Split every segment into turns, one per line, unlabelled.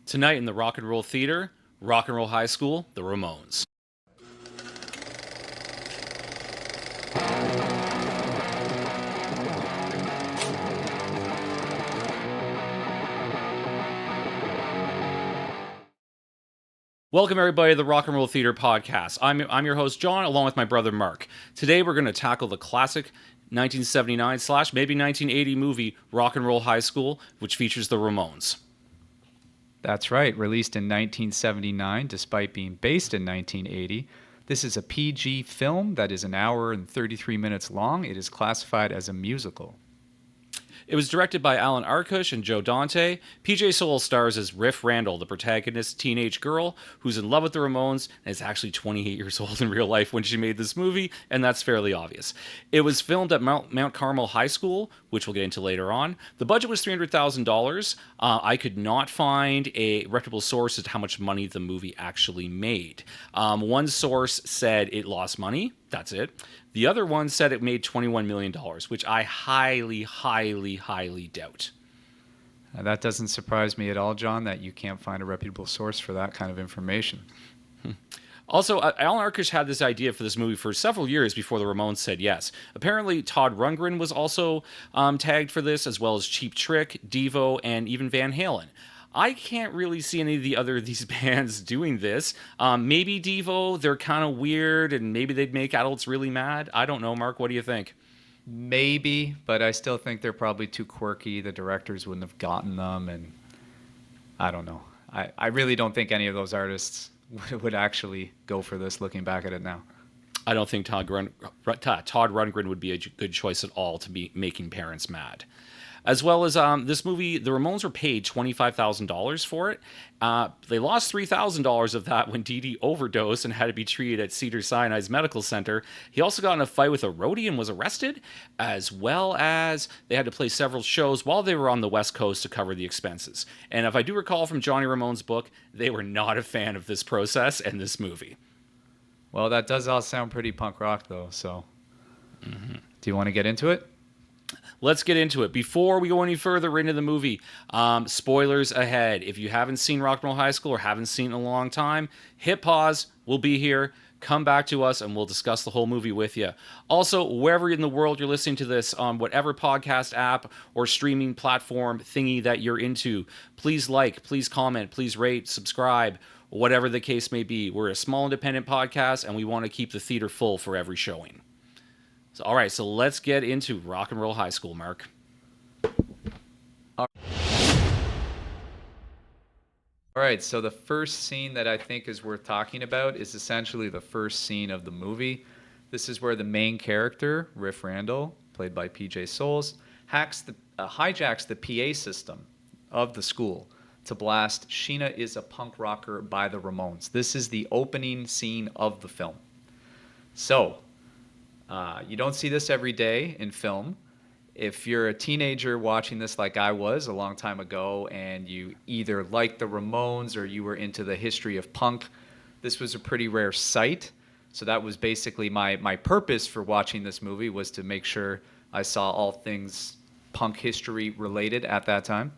Tonight in the Rock and Roll Theater, Rock and Roll High School, the Ramones. Welcome, everybody, to the Rock and Roll Theater Podcast. I'm your host, John, along with my brother, Mark. Today, we're going to tackle the classic 1979 slash maybe 1980 movie, Rock and Roll High School, which features the Ramones.
That's right, released in 1979 despite being based in 1980. This is a PG film that is an hour and 33 minutes long. It is classified as a musical.
It was directed by Alan Arkush and Joe Dante. PJ Soul stars as Riff Randall, the protagonist's teenage girl who's in love with the Ramones and is actually 28 years old in real life when she made this movie, and that's fairly obvious. It was filmed at Mount Carmel High School, which we'll get into later on. The budget was $300,000. I could not find a reputable source as to how much money the movie actually made. One source said it lost money. That's it. The other one said it made $21 million, which I highly doubt.
That doesn't surprise me at all, John, that you can't find a reputable source for that kind of information.
Also, Alan Arkush had this idea for this movie for several years before the Ramones said yes. Apparently, Todd Rundgren was also tagged for this, as well as Cheap Trick, Devo, and even Van Halen. I can't really see any of the other of these bands doing this. Maybe Devo, they're kind of weird, and maybe they'd make adults really mad. I don't know, Mark. What do you think?
Maybe, but I still think they're probably too quirky. The directors wouldn't have gotten them, and I don't know. I really don't think any of those artists would actually go for this, looking back at it now.
I don't think Todd Rundgren would be a good choice at all to be making parents mad. As well as this movie, the Ramones were paid $25,000 for it. They lost $3,000 of that when Dee Dee overdosed and had to be treated at Cedars-Sinai's medical center. He also got in a fight with a roadie and was arrested, as well as they had to play several shows while they were on the West Coast to cover the expenses. And if I do recall from Johnny Ramone's book, they were not a fan of this process and this movie.
Well, that does all sound pretty punk rock, though, so Do you want to get into it?
Let's get into it. Before we go any further into the movie, spoilers ahead. If you haven't seen Rock and Roll High School or haven't seen it in a long time, hit pause. We'll be here. Come back to us and we'll discuss the whole movie with you. Also, wherever in the world you're listening to this, on whatever podcast app or streaming platform thingy that you're into, please like, please comment, please rate, subscribe, whatever the case may be. We're a small independent podcast and we want to keep the theater full for every showing. All right, so let's get into Rock and Roll High School, Mark.
All right, so the first scene that I think is worth talking about is essentially the first scene of the movie. This is where the main character, Riff Randall, played by PJ Soles, hijacks the PA system of the school to blast "Sheena is a Punk Rocker" by the Ramones. This is the opening scene of the film. So, you don't see this every day in film. If you're a teenager watching this like I was a long time ago and you either liked the Ramones or you were into the history of punk, this was a pretty rare sight. So that was basically my purpose for watching this movie, was to make sure I saw all things punk history related at that time.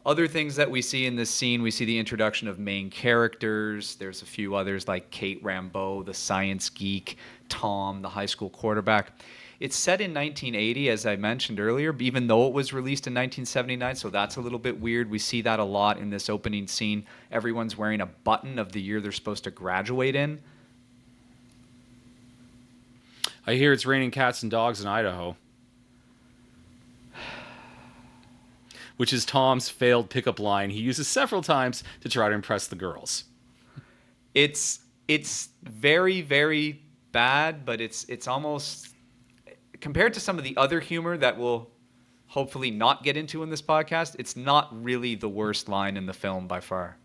Other things that we see in this scene, we see the introduction of main characters. There's a few others like Kate Rambeau, the science geek, Tom, the high school quarterback. It's set in 1980, as I mentioned earlier, even though it was released in 1979, so that's a little bit weird. We see that a lot in this opening scene. Everyone's wearing a button of the year they're supposed to graduate in.
I hear it's raining cats and dogs in Idaho. Which is Tom's failed pickup line he uses several times to try to impress the girls.
It's very, very bad, but it's almost, compared to some of the other humor that we'll hopefully not get into in this podcast, it's not really the worst line in the film by far.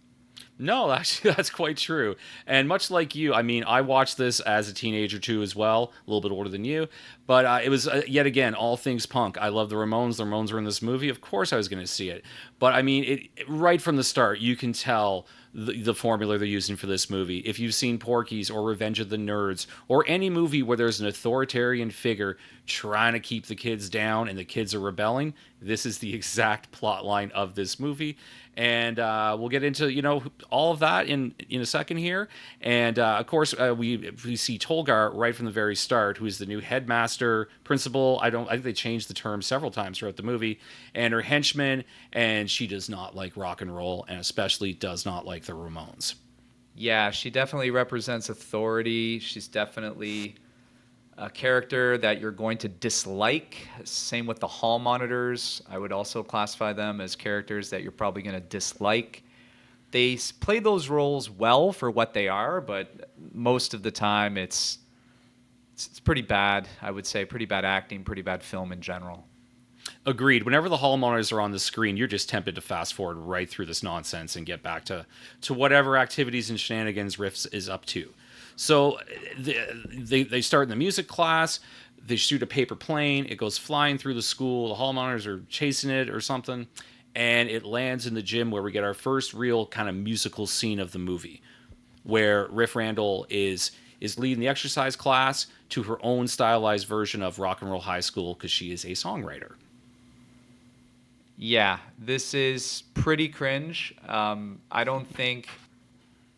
No, actually, that's quite true. And much like you, I mean, I watched this as a teenager too as well, a little bit older than you. But it was, yet again, all things punk. I love the Ramones. The Ramones were in this movie. Of course I was going to see it. But I mean, right from the start, you can tell the formula they're using for this movie. If you've seen Porky's or Revenge of the Nerds or any movie where there's an authoritarian figure trying to keep the kids down and the kids are rebelling, this is the exact plot line of this movie. And we'll get into all of that in a second here. And of course, we see Togar right from the very start, who is the new headmaster principal. I think they changed the term several times throughout the movie. And her henchman, and she does not like rock and roll, and especially does not like the Ramones.
Yeah, she definitely represents authority. She's definitely a character that you're going to dislike. Same with the hall monitors. I would also classify them as characters that you're probably going to dislike. They play those roles well for what they are, but most of the time it's pretty bad, I would say. Pretty bad acting, pretty bad film in general.
Agreed. Whenever the hall monitors are on the screen, you're just tempted to fast forward right through this nonsense and get back to whatever activities and shenanigans Riffs is up to. So they start in the music class. They shoot a paper plane. It goes flying through the school. The hall monitors are chasing it or something, and it lands in the gym where we get our first real kind of musical scene of the movie, where Riff Randall is leading the exercise class to her own stylized version of Rock and Roll High School because she is a songwriter.
Yeah, this is pretty cringe. I don't think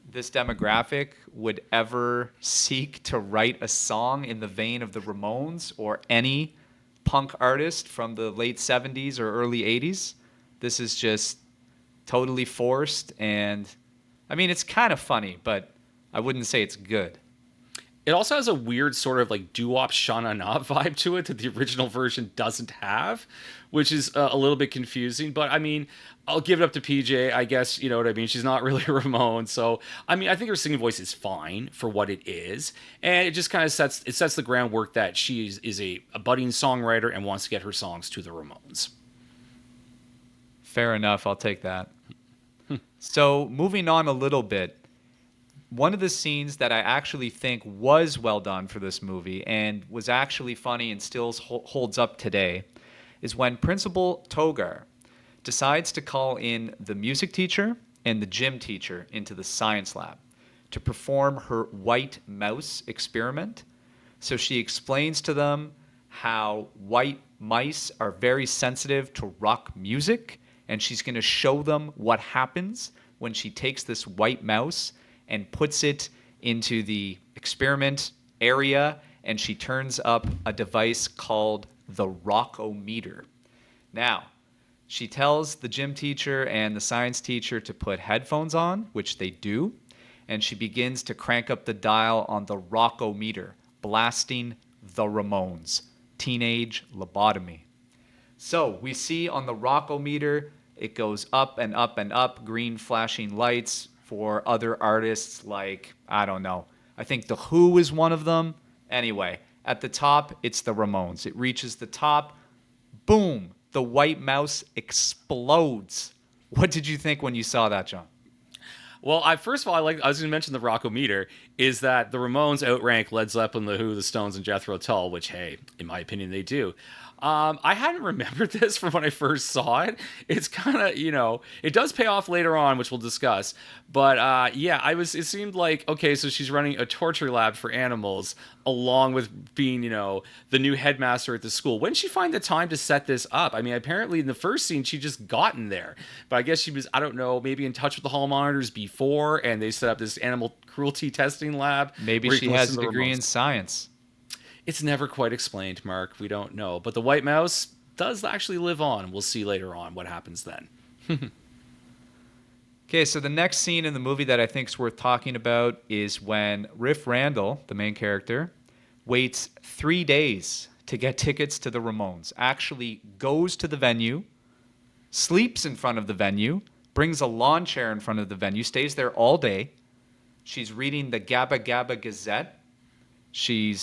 this demographic would ever seek to write a song in the vein of the Ramones or any punk artist from the late 70s or early 80s. This is just totally forced, and I mean, it's kind of funny, but I wouldn't say it's good.
It also has a weird sort of like doo-wop Shana Na vibe to it that the original version doesn't have, which is a little bit confusing. But I mean, I'll give it up to PJ. I guess you know what I mean. She's not really a Ramone, so I mean, I think her singing voice is fine for what it is, and it just kind of sets the groundwork that she is a budding songwriter and wants to get her songs to the Ramones.
Fair enough. I'll take that. So moving on a little bit. One of the scenes that I actually think was well done for this movie and was actually funny and still holds up today is when Principal Togar decides to call in the music teacher and the gym teacher into the science lab to perform her white mouse experiment. So she explains to them how white mice are very sensitive to rock music, and she's going to show them what happens when she takes this white mouse and puts it into the experiment area, and she turns up a device called the rockometer. Now, she tells the gym teacher and the science teacher to put headphones on, which they do, and she begins to crank up the dial on the rockometer, blasting the Ramones, Teenage Lobotomy. So we see on the rockometer, it goes up and up and up, green flashing lights, for other artists like, I don't know, I think The Who is one of them. Anyway, at the top, it's the Ramones. It reaches the top, boom, the white mouse explodes. What did you think when you saw that, John?
Well, first of all, I was going to mention the rockometer, is that the Ramones outrank Led Zeppelin, The Who, The Stones, and Jethro Tull, which, hey, in my opinion, they do. I hadn't remembered this from when I first saw it. It's kind of, it does pay off later on, which we'll discuss. But yeah, it seemed like, okay, so she's running a torture lab for animals along with being, the new headmaster at the school. When did she find the time to set this up? I mean, apparently in the first scene, she just gotten there. But I guess she was, I don't know, maybe in touch with the hall monitors before, and they set up this animal cruelty testing lab.
Maybe she has a degree in science.
It's never quite explained, Mark. We don't know. But the white mouse does actually live on. We'll see later on what happens then.
Okay, so the next scene in the movie that I think is worth talking about is when Riff Randall, the main character, waits 3 days to get tickets to the Ramones, actually goes to the venue, sleeps in front of the venue, brings a lawn chair in front of the venue, stays there all day. She's reading the Gabba Gabba Gazette. She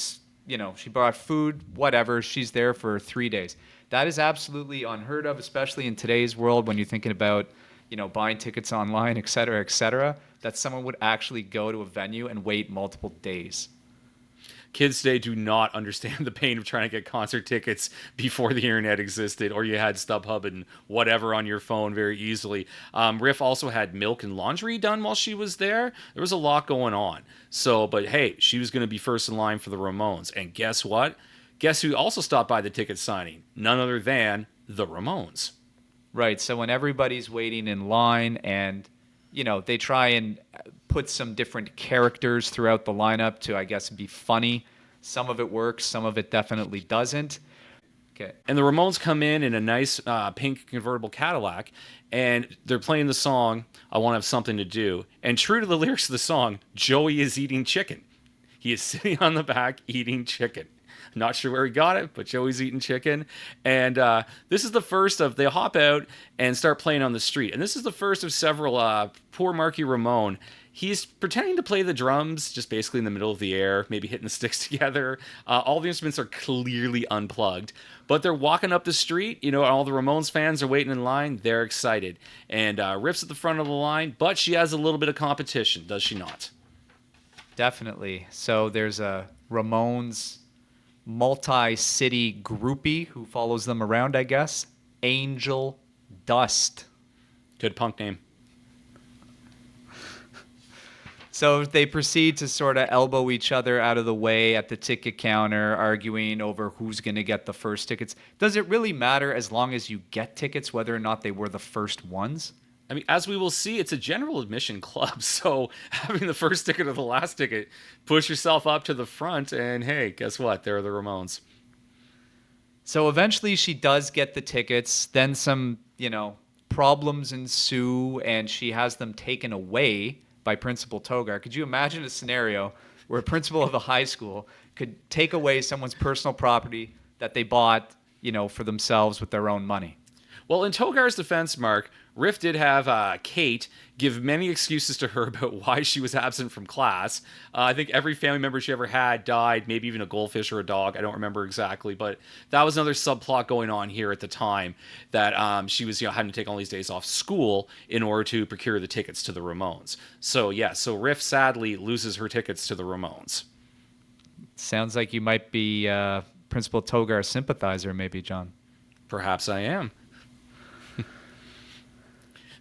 brought food, whatever. She's there for 3 days. That is absolutely unheard of, especially in today's world when you're thinking about, buying tickets online, et cetera, that someone would actually go to a venue and wait multiple days.
Kids today do not understand the pain of trying to get concert tickets before the internet existed, or you had StubHub and whatever on your phone very easily. Riff also had milk and laundry done while she was there. There was a lot going on. So, but hey, she was going to be first in line for the Ramones. And guess what? Guess who also stopped by the ticket signing? None other than the Ramones.
Right. So when everybody's waiting in line and, they try and put some different characters throughout the lineup to, I guess, be funny. Some of it works, some of it definitely doesn't. Okay.
And the Ramones come in a nice pink convertible Cadillac, and they're playing the song, I Want to Have Something to Do. And true to the lyrics of the song, Joey is eating chicken. He is sitting on the back eating chicken. Not sure where he got it, but Joey's eating chicken. And this is the first of, they hop out and start playing on the street. And this is the first of several, poor Marky Ramone. He's pretending to play the drums, just basically in the middle of the air, maybe hitting the sticks together. All the instruments are clearly unplugged. But they're walking up the street, all the Ramones fans are waiting in line. They're excited. And Riff's at the front of the line, but she has a little bit of competition, does she not?
Definitely. So there's a Ramones multi-city groupie who follows them around, I guess. Angel Dust.
Good punk name.
So they proceed to sort of elbow each other out of the way at the ticket counter, arguing over who's going to get the first tickets. Does it really matter as long as you get tickets, whether or not they were the first ones?
I mean, as we will see, it's a general admission club. So having the first ticket or the last ticket, push yourself up to the front, and hey, guess what? There are the Ramones.
So eventually she does get the tickets. Then some, problems ensue, and she has them taken away by Principal Togar. Could you imagine a scenario where a principal of a high school could take away someone's personal property that they bought, for themselves with their own money?
Well, in Togar's defense, Mark, Riff did have Kate give many excuses to her about why she was absent from class. I think every family member she ever had died, maybe even a goldfish or a dog. I don't remember exactly, but that was another subplot going on here at the time, that she was having to take all these days off school in order to procure the tickets to the Ramones. So Riff sadly loses her tickets to the Ramones.
Sounds like you might be Principal Togar sympathizer, maybe, John.
Perhaps I am.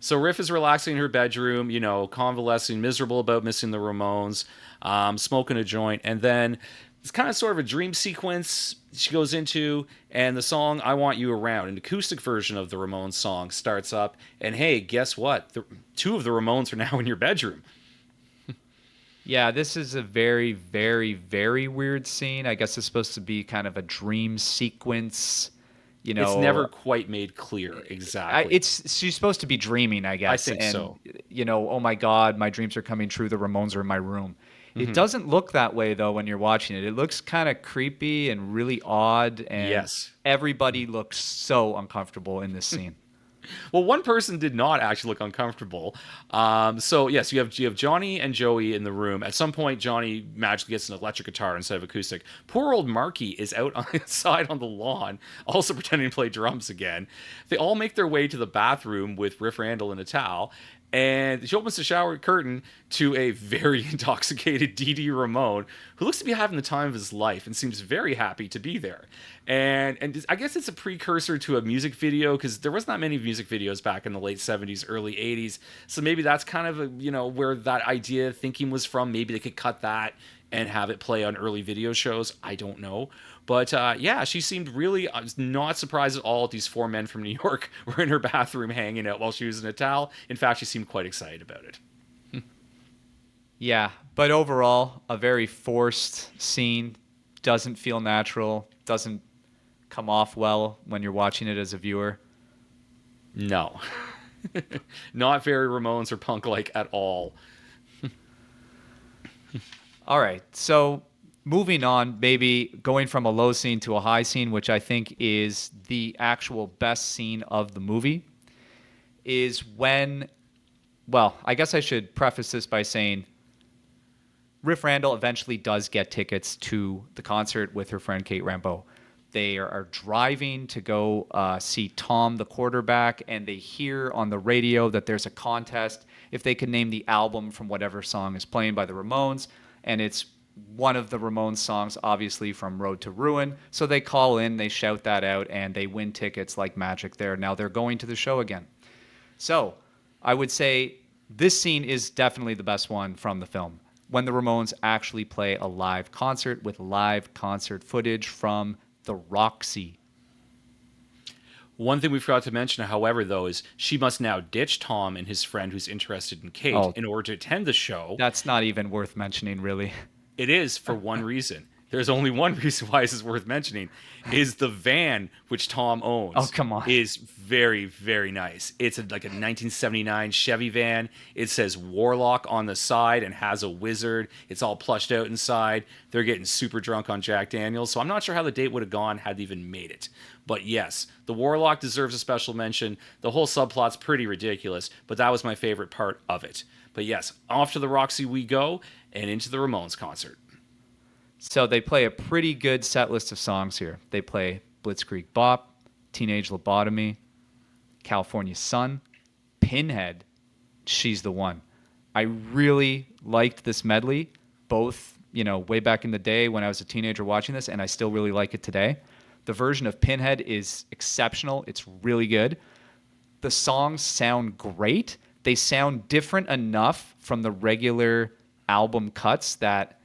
So Riff is relaxing in her bedroom, convalescing, miserable about missing the Ramones, smoking a joint. And then it's kind of sort of a dream sequence she goes into, and the song I Want You Around, an acoustic version of the Ramones song, starts up. And hey, guess what? Two of the Ramones are now in your bedroom.
Yeah, this is a very, very, very weird scene. I guess it's supposed to be kind of a dream sequence.
It's never quite made clear exactly.
She's supposed to be dreaming, I guess.
I think so.
Oh my God, my dreams are coming true. The Ramones are in my room.
Mm-hmm.
It doesn't look that way though when you're watching it. It looks kind of creepy and really odd, and
yes,
everybody looks so uncomfortable in this scene.
Well, one person did not actually look uncomfortable. So yes, you have Johnny and Joey in the room. At some point, Johnny magically gets an electric guitar instead of acoustic. Poor old Marky is out outside on the lawn, also pretending to play drums again. They all make their way to the bathroom with Riff Randall in a towel. And she opens the shower curtain to a very intoxicated Dee Ramone, who looks to be having the time of his life and seems very happy to be there. And I guess it's a precursor to a music video, because there was not many music videos back in the late 70s, early 80s. So maybe that's kind of where that idea thinking was from. Maybe they could cut that and have it play on early video shows. I don't know. But she seemed really not surprised at all that these four men from New York were in her bathroom hanging out while she was in a towel. In fact, she seemed quite excited about it.
Yeah, but overall, a very forced scene. Doesn't feel natural. Doesn't come off well when you're watching it as a viewer.
No. Not very Ramones or punk-like at all.
All right, so moving on, maybe going from a low scene to a high scene, which I think is the actual best scene of the movie, is when, well, I guess I should preface this by saying Riff Randall eventually does get tickets to the concert with her friend Kate Rambeau. They are driving to go see Tom, the quarterback, and they hear on the radio that there's a contest if they can name the album from whatever song is playing by the Ramones. And it's one of the Ramones songs, obviously from Road to Ruin. So they call in, they shout that out, and they win tickets like magic there. Now they're going to the show again. So I would say this scene is definitely the best one from the film. When the Ramones actually play a live concert with live concert footage from the Roxy.
One thing we forgot to mention, however, though, is she must now ditch Tom and his friend who's interested in Kate
Oh,
in order to attend the show.
that's not even worth mentioning, really.
It is for one reason. There's only one reason why this is worth mentioning, is the van which Tom
Oh,
owns
come on.
is very, very nice. It's like a 1979 Chevy van. It says Warlock on the side and has a wizard. It's all plushed out inside. They're getting super drunk on Jack Daniels. So I'm not sure how the date would have gone had they even made it. But yes, the Warlock deserves a special mention. The whole subplot's pretty ridiculous, but that was my favorite part of it. But yes, off to the Roxy we go and into the Ramones concert.
So they play a pretty good set list of songs here. They play Blitzkrieg Bop, Teenage Lobotomy, California Sun, Pinhead, She's the One. I really liked this medley, both, way back in the day when I was a teenager watching this, and I still really like it today. The version of Pinhead is exceptional. It's really good. The songs sound great. They sound different enough from the regular album cuts that,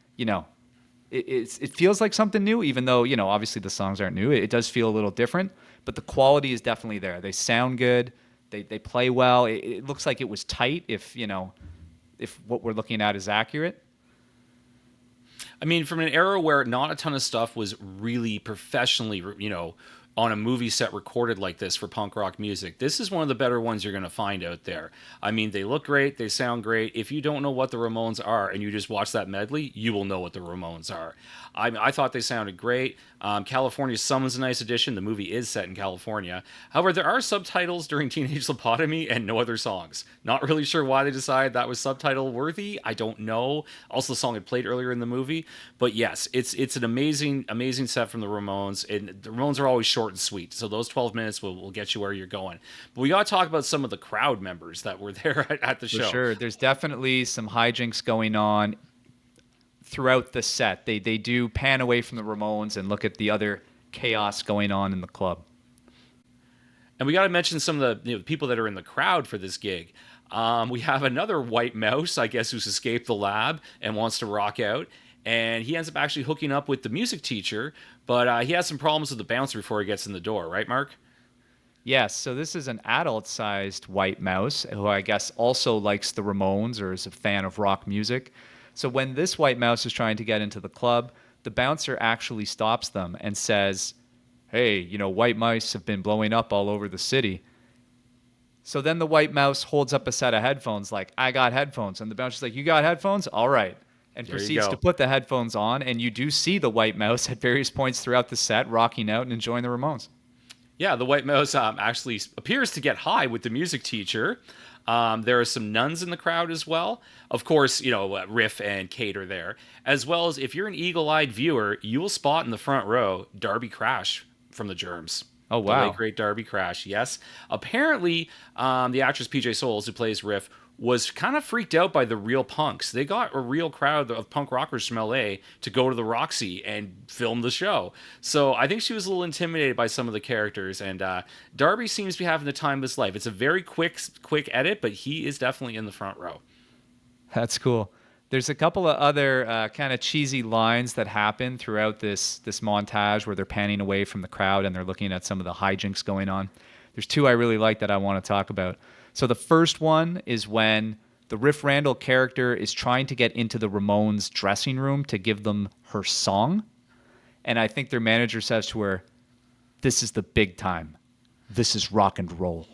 it feels like something new, even though, obviously the songs aren't new. It does feel a little different, but the quality is definitely there. They sound good. They play well. It looks like it was tight if what we're looking at is accurate.
I mean, from an era where not a ton of stuff was really professionally, on a movie set recorded like this for punk rock music, this is one of the better ones you're going to find out there. I mean, they look great, they sound great. If you don't know what the Ramones are and you just watch that medley, you will know what the Ramones are. I thought they sounded great. California Summon's a nice addition. The movie is set in California. However, there are subtitles during Teenage Lobotomy and no other songs. Not really sure why they decided that was subtitle worthy. I don't know. Also, the song had played earlier in the movie. But yes, it's an amazing set from the Ramones. And the Ramones are always short and sweet. So those 12 minutes will get you where you're going. But we got to talk about some of the crowd members that were there at the show.
For sure. There's definitely some hijinks going on throughout the set. They do pan away from the Ramones and look at the other chaos going on in the club.
And we got to mention some of the people that are in the crowd for this gig. We have another white mouse, I guess, who's escaped the lab and wants to rock out. And he ends up actually hooking up with the music teacher, but he has some problems with the bouncer before he gets in the door, right, Mark?
Yes, so this is an adult-sized white mouse who I guess also likes the Ramones or is a fan of rock music. So when this white mouse is trying to get into the club, the bouncer actually stops them and says, "Hey, white mice have been blowing up all over the city." So then the white mouse holds up a set of headphones like, "I got headphones." And the bouncer's like, "You got headphones? All right." And
There you
proceeds
go.
to put the headphones on, and you do see the white mouse at various points throughout the set rocking out and enjoying the Ramones.
Yeah, the white mouse actually appears to get high with the music teacher. There are some nuns in the crowd as well. Of course, Riff and Kate are there. As well as if you're an eagle-eyed viewer, you will spot in the front row Darby Crash from the Germs.
Oh,
The
wow.
late, great Darby Crash, yes. Apparently, the actress PJ Soles, who plays Riff, was kind of freaked out by the real punks. They got a real crowd of punk rockers from LA to go to the Roxy and film the show. So I think she was a little intimidated by some of the characters. And Darby seems to be having the time of his life. It's a very quick edit, but he is definitely in the front row.
That's cool. There's a couple of other kind of cheesy lines that happen throughout this montage where they're panning away from the crowd and they're looking at some of the hijinks going on. There's two I really like that I want to talk about. So the first one is when the Riff Randall character is trying to get into the Ramones dressing room to give them her song. And I think their manager says to her, "This is the big time. This is rock and roll."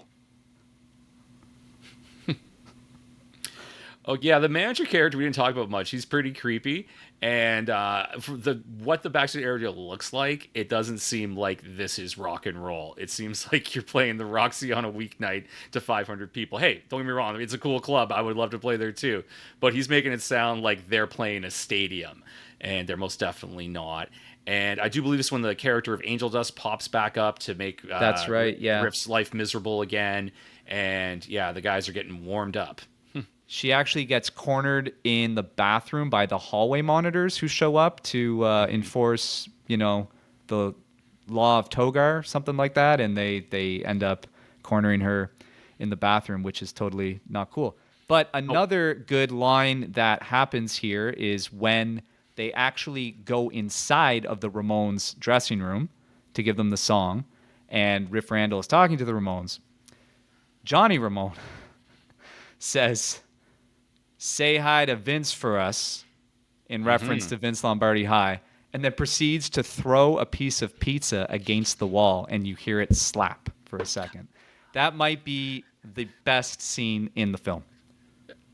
Oh yeah, the manager character we didn't talk about much. He's pretty creepy, and for what the backstage area looks like, it doesn't seem like this is rock and roll. It seems like you're playing the Roxy on a weeknight to 500 people. Hey, don't get me wrong, it's a cool club. I would love to play there too, but he's making it sound like they're playing a stadium, and they're most definitely not. And I do believe this when the character of Angel Dust pops back up to make
That's right, yeah.
Riff's life miserable again, and yeah, the guys are getting warmed up.
She actually gets cornered in the bathroom by the hallway monitors who show up to enforce, the law of Togar, something like that, and they end up cornering her in the bathroom, which is totally not cool. But
Oh,
another good line that happens here is when they actually go inside of the Ramones dressing room to give them the song, and Riff Randall is talking to the Ramones. Johnny Ramone says, "Say hi to Vince for us," in reference to Vince Lombardi High, and then proceeds to throw a piece of pizza against the wall, and you hear it slap for a second. That might be the best scene in the film.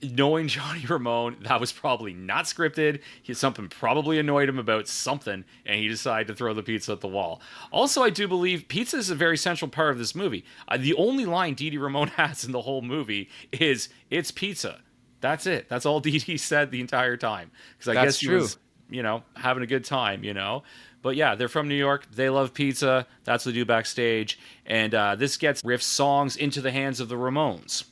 knowing Johnny Ramone, that was probably not scripted. Something probably annoyed him about something, and he decided to throw the pizza at the wall. Also, I do believe pizza is a very central part of this movie. The only line Dee Dee Ramone has in the whole movie is "It's pizza." That's it. That's all Dee Dee said the entire time. Because I
That's
guess she
true.
was, having a good time. But yeah, they're from New York. They love pizza. That's what they do backstage. And this gets Riff's songs into the hands of the Ramones.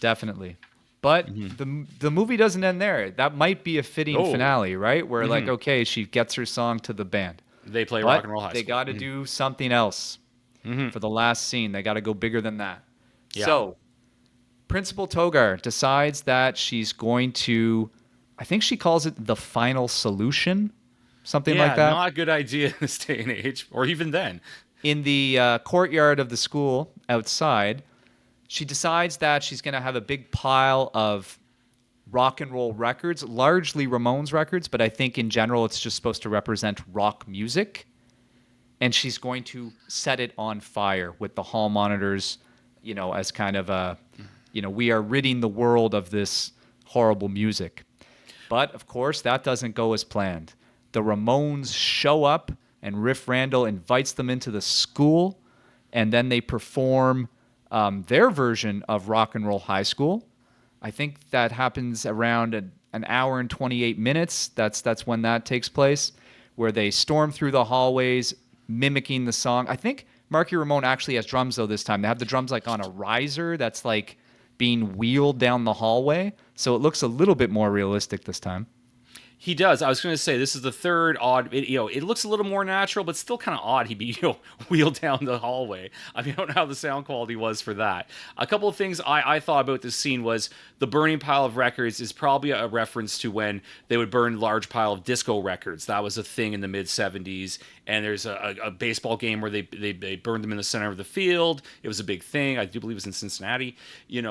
Definitely. But the movie doesn't end there. That might be a fitting
Oh,
finale, right? Where like, okay, she gets her song to the band.
they play Rock
But
and Roll High
they
School.
got to do something else for the last scene. They got to go bigger than that.
Yeah.
So, Principal Togar decides that she's going to, I think she calls it the final solution, something like
Yeah,
that,
not a good idea in this day and age, or even then.
in the courtyard of the school outside. She decides that she's going to have a big pile of rock and roll records, largely Ramones records, but I think in general it's just supposed to represent rock music. And she's going to set it on fire with the hall monitors, as kind of a, we are ridding the world of this horrible music. But of course, that doesn't go as planned. The Ramones show up, and Riff Randall invites them into the school, and then they perform their version of Rock and Roll High School. I think that happens around an hour and 28 minutes. That's when that takes place, where they storm through the hallways, mimicking the song. I think Marky Ramone actually has drums, though, this time. They have the drums like on a riser that's like being wheeled down the hallway. So it looks a little bit more realistic this time.
He does. I was going to say this is the third odd. It looks a little more natural, but still kind of odd. He'd be wheeled down the hallway. I mean, I don't know how the sound quality was for that. A couple of things I thought about this scene was the burning pile of records is probably a reference to when they would burn large pile of disco records. That was a thing in the mid '70s. And there's a baseball game where they burned them in the center of the field. It was a big thing. I do believe it was in Cincinnati.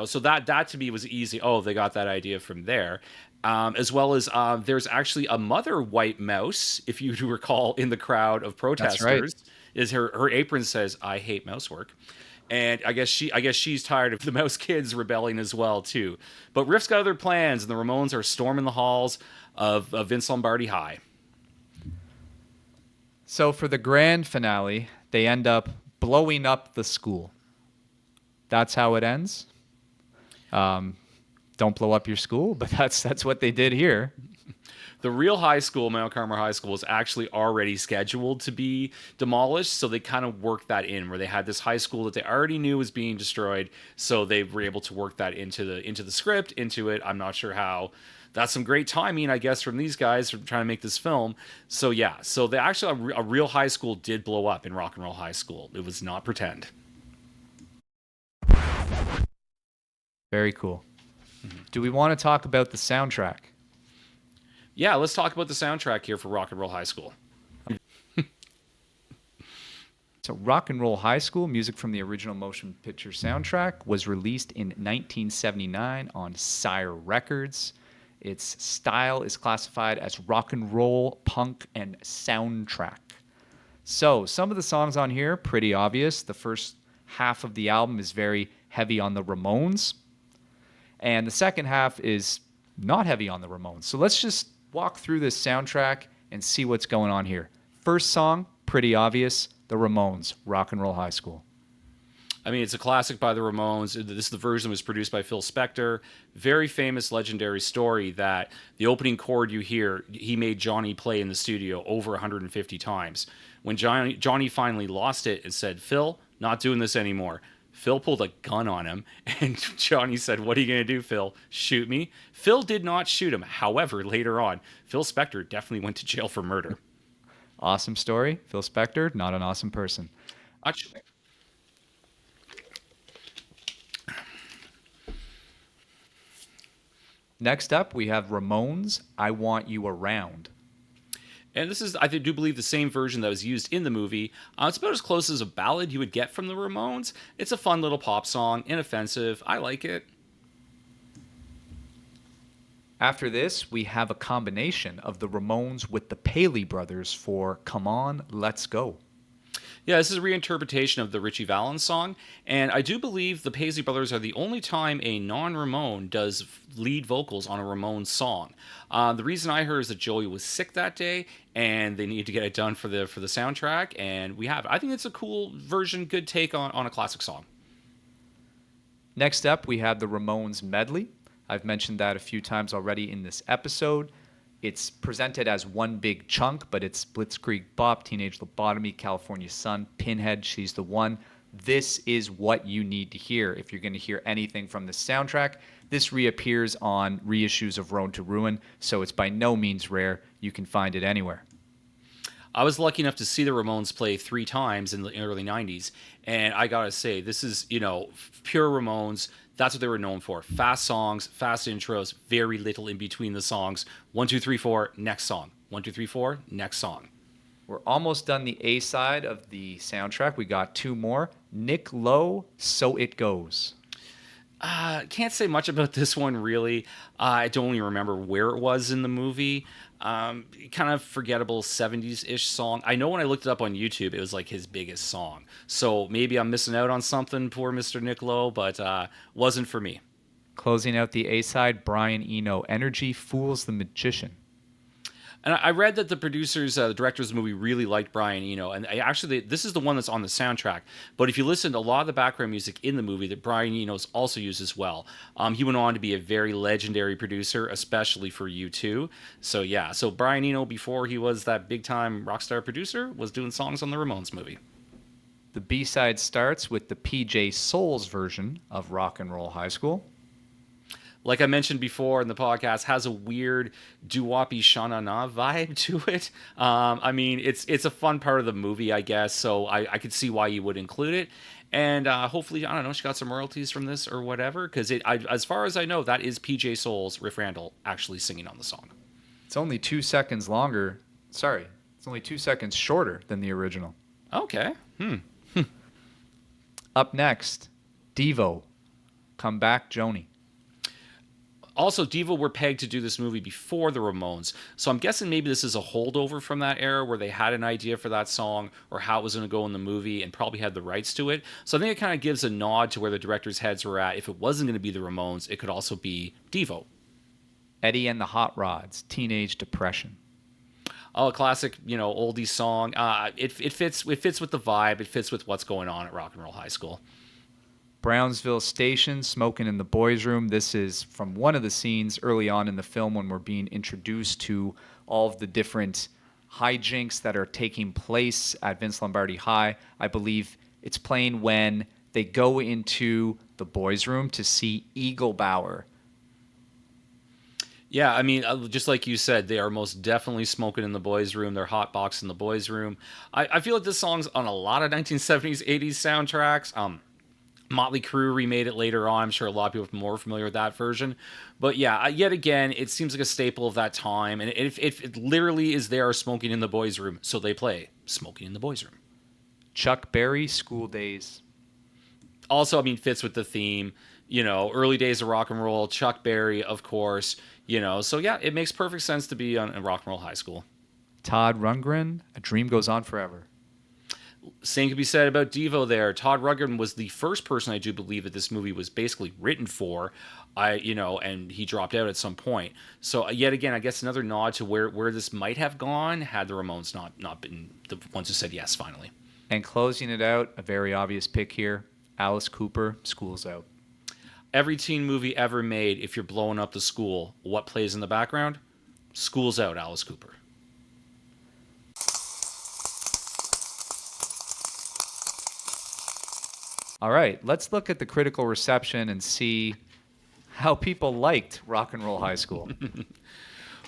So that to me was easy. Oh, they got that idea from there. As well as there's actually a mother white mouse, if you do recall, in the crowd of
That's right.
protesters. Is her apron says "I hate mousework," and I guess she's tired of the mouse kids rebelling as well too. But Riff's got other plans, and the Ramones are storming the halls of Vince Lombardi High.
So for the grand finale, they end up blowing up the school. That's how it ends. Don't blow up your school, but that's what they did here.
The real high school, Mount Carmel High School, was actually already scheduled to be demolished, so they kind of worked that in, where they had this high school that they already knew was being destroyed, so they were able to work that into the script, into it. I'm not sure how. That's some great timing, I guess, from these guys from trying to make this film. So yeah, so they actually a real high school did blow up in Rock and Roll High School. It was not pretend.
Very cool. Do we want to talk about the soundtrack?
Yeah, let's talk about the soundtrack here for Rock and Roll High School.
So, Rock and Roll High School, music from the original motion picture soundtrack, was released in 1979 on Sire Records. Its style is classified as rock and roll, punk, and soundtrack. So, some of the songs on here, pretty obvious. The first half of the album is very heavy on the Ramones, and the second half is not heavy on the Ramones. So, let's just walk through this soundtrack and see what's going on here. First song, pretty obvious. The Ramones, Rock and Roll High School.
I mean, it's a classic by the Ramones. The version was produced by Phil Spector. Very famous, legendary story that the opening chord you hear, he made Johnny play in the studio over 150 times. When Johnny finally lost it and said, "Phil, not doing this anymore," Phil pulled a gun on him, and Johnny said, "What are you going to do, Phil? Shoot me?" Phil did not shoot him. However, later on, Phil Spector definitely went to jail for murder.
Awesome story. Phil Spector, not an awesome person.
Ach-
Next up, we have Ramones, I Want You Around.
And this is, I do believe, the same version that was used in the movie. It's about as close as a ballad you would get from the Ramones. It's a fun little pop song, inoffensive. I like it.
After this, we have a combination of the Ramones with the Paley brothers for Come On, Let's Go.
Yeah, this is a reinterpretation of the Richie Valens song, and I do believe the Paisley Brothers are the only time a non-Ramone does lead vocals on a Ramones song. The reason I heard is that Joey was sick that day, and they needed to get it done for the soundtrack, and we have it. I think it's a cool version, good take on a classic song.
Next up, we have the Ramones medley. I've mentioned that a few times already in this episode. It's presented as one big chunk, but it's Blitzkrieg Bop, Teenage Lobotomy, California Sun, Pinhead, She's the One. This is what you need to hear if you're going to hear anything from the soundtrack. This reappears on reissues of Road to Ruin, so it's by no means rare. You can find it anywhere.
I was lucky enough to see the Ramones play 3 times in the early 90s, and I gotta say, this is, pure Ramones. That's what they were known for. Fast songs, fast intros, very little in between the songs. 1, 2, 3, 4, next song. 1, 2, 3, 4, next song.
We're almost done the A side of the soundtrack. We got 2 more. Nick Lowe, So It Goes.
Can't say much about this one, really. I don't even remember where it was in the movie. Kind of forgettable 70s-ish song. I know when I looked it up on YouTube, it was like his biggest song. So maybe I'm missing out on something, poor Mr. Nick Lowe, but wasn't for me.
Closing out the A side, Brian Eno, Energy, Fools the Magician.
And I read that the producers, the directors of the movie really liked Brian Eno. And this is the one that's on the soundtrack. But if you listen to a lot of the background music in the movie, that Brian Eno's also used as well. He went on to be a very legendary producer, especially for U2. So yeah, so Brian Eno, before he was that big-time rock star producer, was doing songs on the Ramones movie.
The B-side starts with the PJ Souls version of Rock and Roll High School.
Like I mentioned before in the podcast, has a weird doo-woppy sha-na-na vibe to it. I mean, it's a fun part of the movie, I guess, so I could see why you would include it. And hopefully, I don't know, she got some royalties from this or whatever, because as far as I know, that is PJ Souls, Riff Randall, actually singing on the song.
It's only 2 seconds longer. Sorry, it's only 2 seconds shorter than the original.
Okay.
Up next, Devo, Come Back, Joni.
Also, Devo were pegged to do this movie before the Ramones, so I'm guessing maybe this is a holdover from that era where they had an idea for that song or how it was going to go in the movie and probably had the rights to it. So I think it kind of gives a nod to where the directors' heads were at. If it wasn't going to be the Ramones, it could also be Devo.
Eddie and the Hot Rods, Teenage Depression.
Oh, a classic, oldie song. It fits with the vibe. It fits with what's going on at Rock and Roll High School.
Brownsville Station, Smoking in the Boys' Room. This is from one of the scenes early on in the film when we're being introduced to all of the different hijinks that are taking place at Vince Lombardi High. I believe it's playing when they go into the boys' room to see Eagle Bauer.
Yeah, I mean, just like you said, they are most definitely smoking in the boys' room. They're hotboxing in the boys' room. I feel like this song's on a lot of 1970s, 80s soundtracks. Motley Crue remade it later on. I'm sure a lot of people are more familiar with that version. But yeah, yet again, it seems like a staple of that time. And it literally is there smoking in the boys' room. So they play Smoking in the Boys' Room.
Chuck Berry, School Days.
Also, I mean, fits with the theme. Early days of rock and roll. Chuck Berry, of course. So yeah, it makes perfect sense to be on Rock and Roll High School.
Todd Rundgren, A Dream Goes On Forever.
Same could be said about Devo there. Todd Rundgren was the first person I do believe that this movie was basically written for, and he dropped out at some point. So yet again, I guess another nod to where this might have gone had the Ramones not been the ones who said yes finally.
And closing it out, a very obvious pick here, Alice Cooper, School's Out.
Every teen movie ever made, if you're blowing up the school, what plays in the background? School's Out, Alice Cooper.
All right, let's look at the critical reception and see how people liked Rock and Roll High School.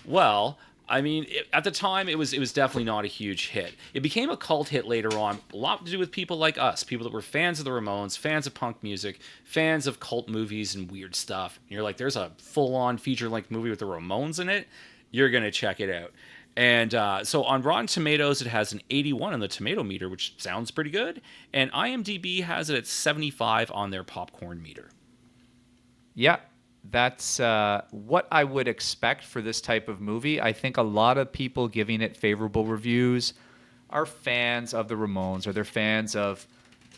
Well, I mean, at the time, it was definitely not a huge hit. It became a cult hit later on, a lot to do with people like us, people that were fans of the Ramones, fans of punk music, fans of cult movies and weird stuff. And you're like, there's a full-on feature-length movie with the Ramones in it. You're gonna check it out. And so on Rotten Tomatoes, it has an 81 on the tomato meter, which sounds pretty good. And IMDb has it at 75 on their popcorn meter.
Yeah, that's what I would expect for this type of movie. I think a lot of people giving it favorable reviews are fans of the Ramones, or they're fans of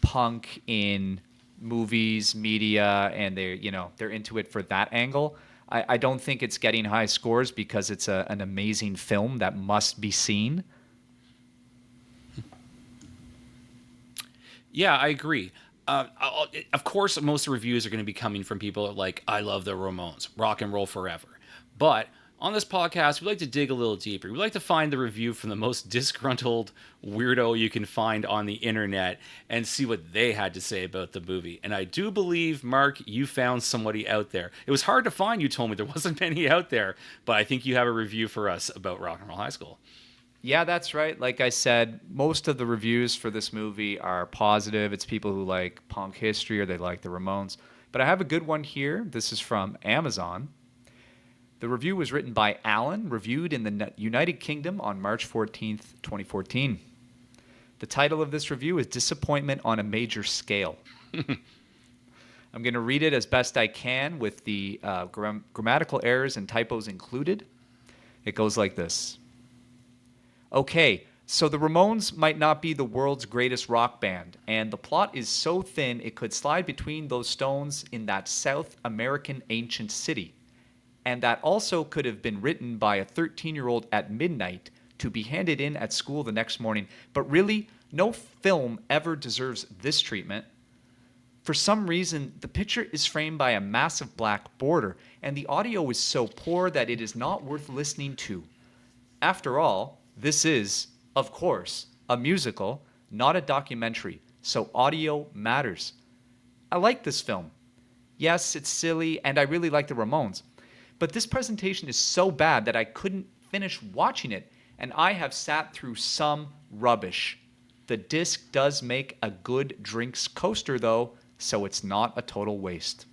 punk in movies, media, and they're into it for that angle. I don't think it's getting high scores because it's an amazing film that must be seen.
Yeah, I agree. Of course, most reviews are going to be coming from people like, I love the Ramones, rock and roll forever. But on this podcast, we like to dig a little deeper. We like to find the review from the most disgruntled weirdo you can find on the internet and see what they had to say about the movie. And I do believe, Mark, you found somebody out there. It was hard to find, you told me. There wasn't many out there, but I think you have a review for us about Rock and Roll High School.
Yeah, that's right. Like I said, most of the reviews for this movie are positive. It's people who like punk history or they like the Ramones. But I have a good one here. This is from Amazon. The review was written by Alan, reviewed in the United Kingdom on March 14th, 2014. The title of this review is Disappointment on a Major Scale. I'm going to read it as best I can with the grammatical errors and typos included. It goes like this. Okay, so the Ramones might not be the world's greatest rock band, and the plot is so thin it could slide between those stones in that South American ancient city. And that also could have been written by a 13-year-old at midnight to be handed in at school the next morning. But really, no film ever deserves this treatment. For some reason, the picture is framed by a massive black border, and the audio is so poor that it is not worth listening to. After all, this is, of course, a musical, not a documentary, so audio matters. I like this film. Yes, it's silly, and I really like the Ramones. But this presentation is so bad that I couldn't finish watching it, and I have sat through some rubbish. The disc does make a good drinks coaster, though, so it's not a total waste.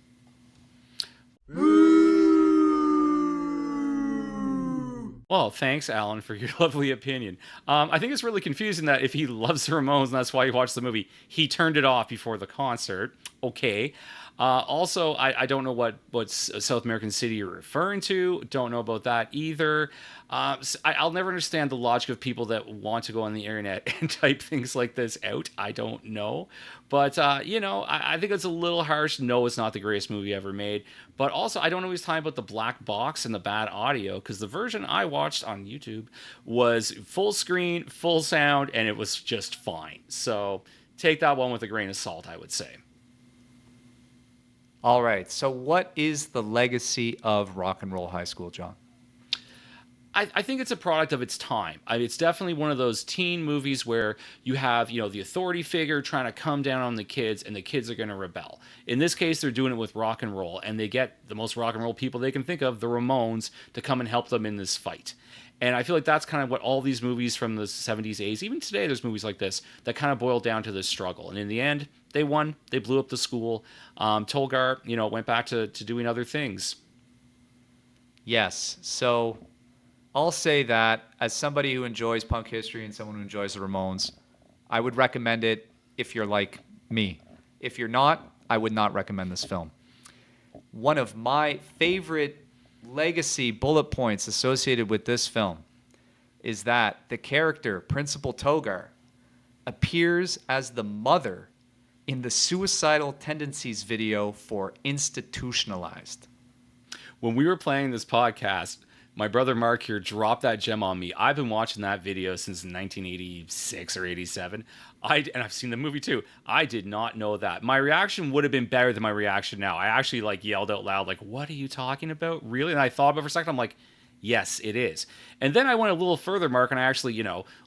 Well, thanks, Alan, for your lovely opinion. I think it's really confusing that if he loves the Ramones and that's why he watched the movie, he turned it off before the concert. Okay. Also, I don't know what South American city you're referring to. Don't know about that either. I'll never understand the logic of people that want to go on the internet and type things like this out. I don't know. But, I think it's a little harsh. No, it's not the greatest movie ever made. But also, I don't know he's talking about the black box and the bad audio, because the version I watched on YouTube was full screen, full sound, and it was just fine. So take that one with a grain of salt, I would say.
All right, so what is the legacy of Rock and Roll High School, John?
I think it's a product of its time. It's definitely one of those teen movies where you have, the authority figure trying to come down on the kids, and the kids are going to rebel. In this case, they're doing it with rock and roll, and they get the most rock and roll people they can think of, the Ramones, to come and help them in this fight. And I feel like that's kind of what all these movies from the 70s, 80s, even today, there's movies like this that kind of boil down to this struggle. And in the end, they won. They blew up the school. Togar, went back to doing other things.
Yes, so I'll say that as somebody who enjoys punk history and someone who enjoys the Ramones, I would recommend it if you're like me. If you're not, I would not recommend this film. One of my favorite legacy bullet points associated with this film is that the character, Principal Togar, appears as the mother in the suicidal tendencies video for Institutionalized.
When we were playing this podcast, my brother Mark here dropped that gem on me. I've been watching that video since 1986 or 87. And I've seen the movie too. I did not know that. My reaction would have been better than my reaction now. I actually yelled out loud, what are you talking about? Really? And I thought about it for a second. I'm like, Yes, it is. And then I went a little further, Mark, and I actually,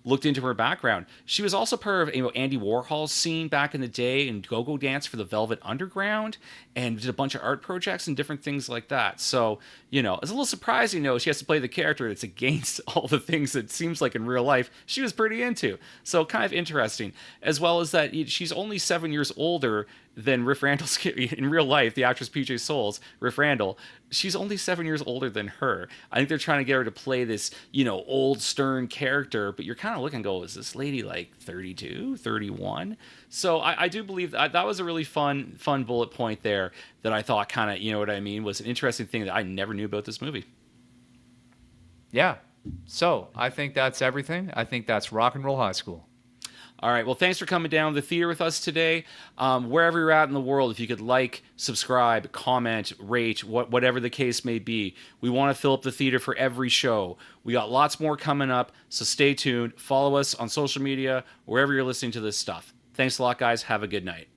looked into her background. She was also part of, Andy Warhol's scene back in the day and go-go dance for the Velvet Underground and did a bunch of art projects and different things like that. So, it's a little surprising, she has to play the character that's against all the things that seems like in real life she was pretty into. So kind of interesting. As well as that she's only 7 years older than Riff Randall's in real life, the actress PJ Souls, Riff Randall. She's only 7 years older than her. I think they're trying to get her to play this, old stern character, but you're kind of looking and go, is this lady like 32, 31? So I do believe that was a really fun bullet point there that I thought kind of, what I mean, was an interesting thing that I never knew about this movie.
Yeah. So I think that's everything. I think that's Rock and Roll High School.
All right. Well, thanks for coming down to the theater with us today. Wherever you're at in the world, if you could like, subscribe, comment, rate, whatever the case may be. We want to fill up the theater for every show. We got lots more coming up, so stay tuned. Follow us on social media, wherever you're listening to this stuff. Thanks a lot, guys. Have a good night.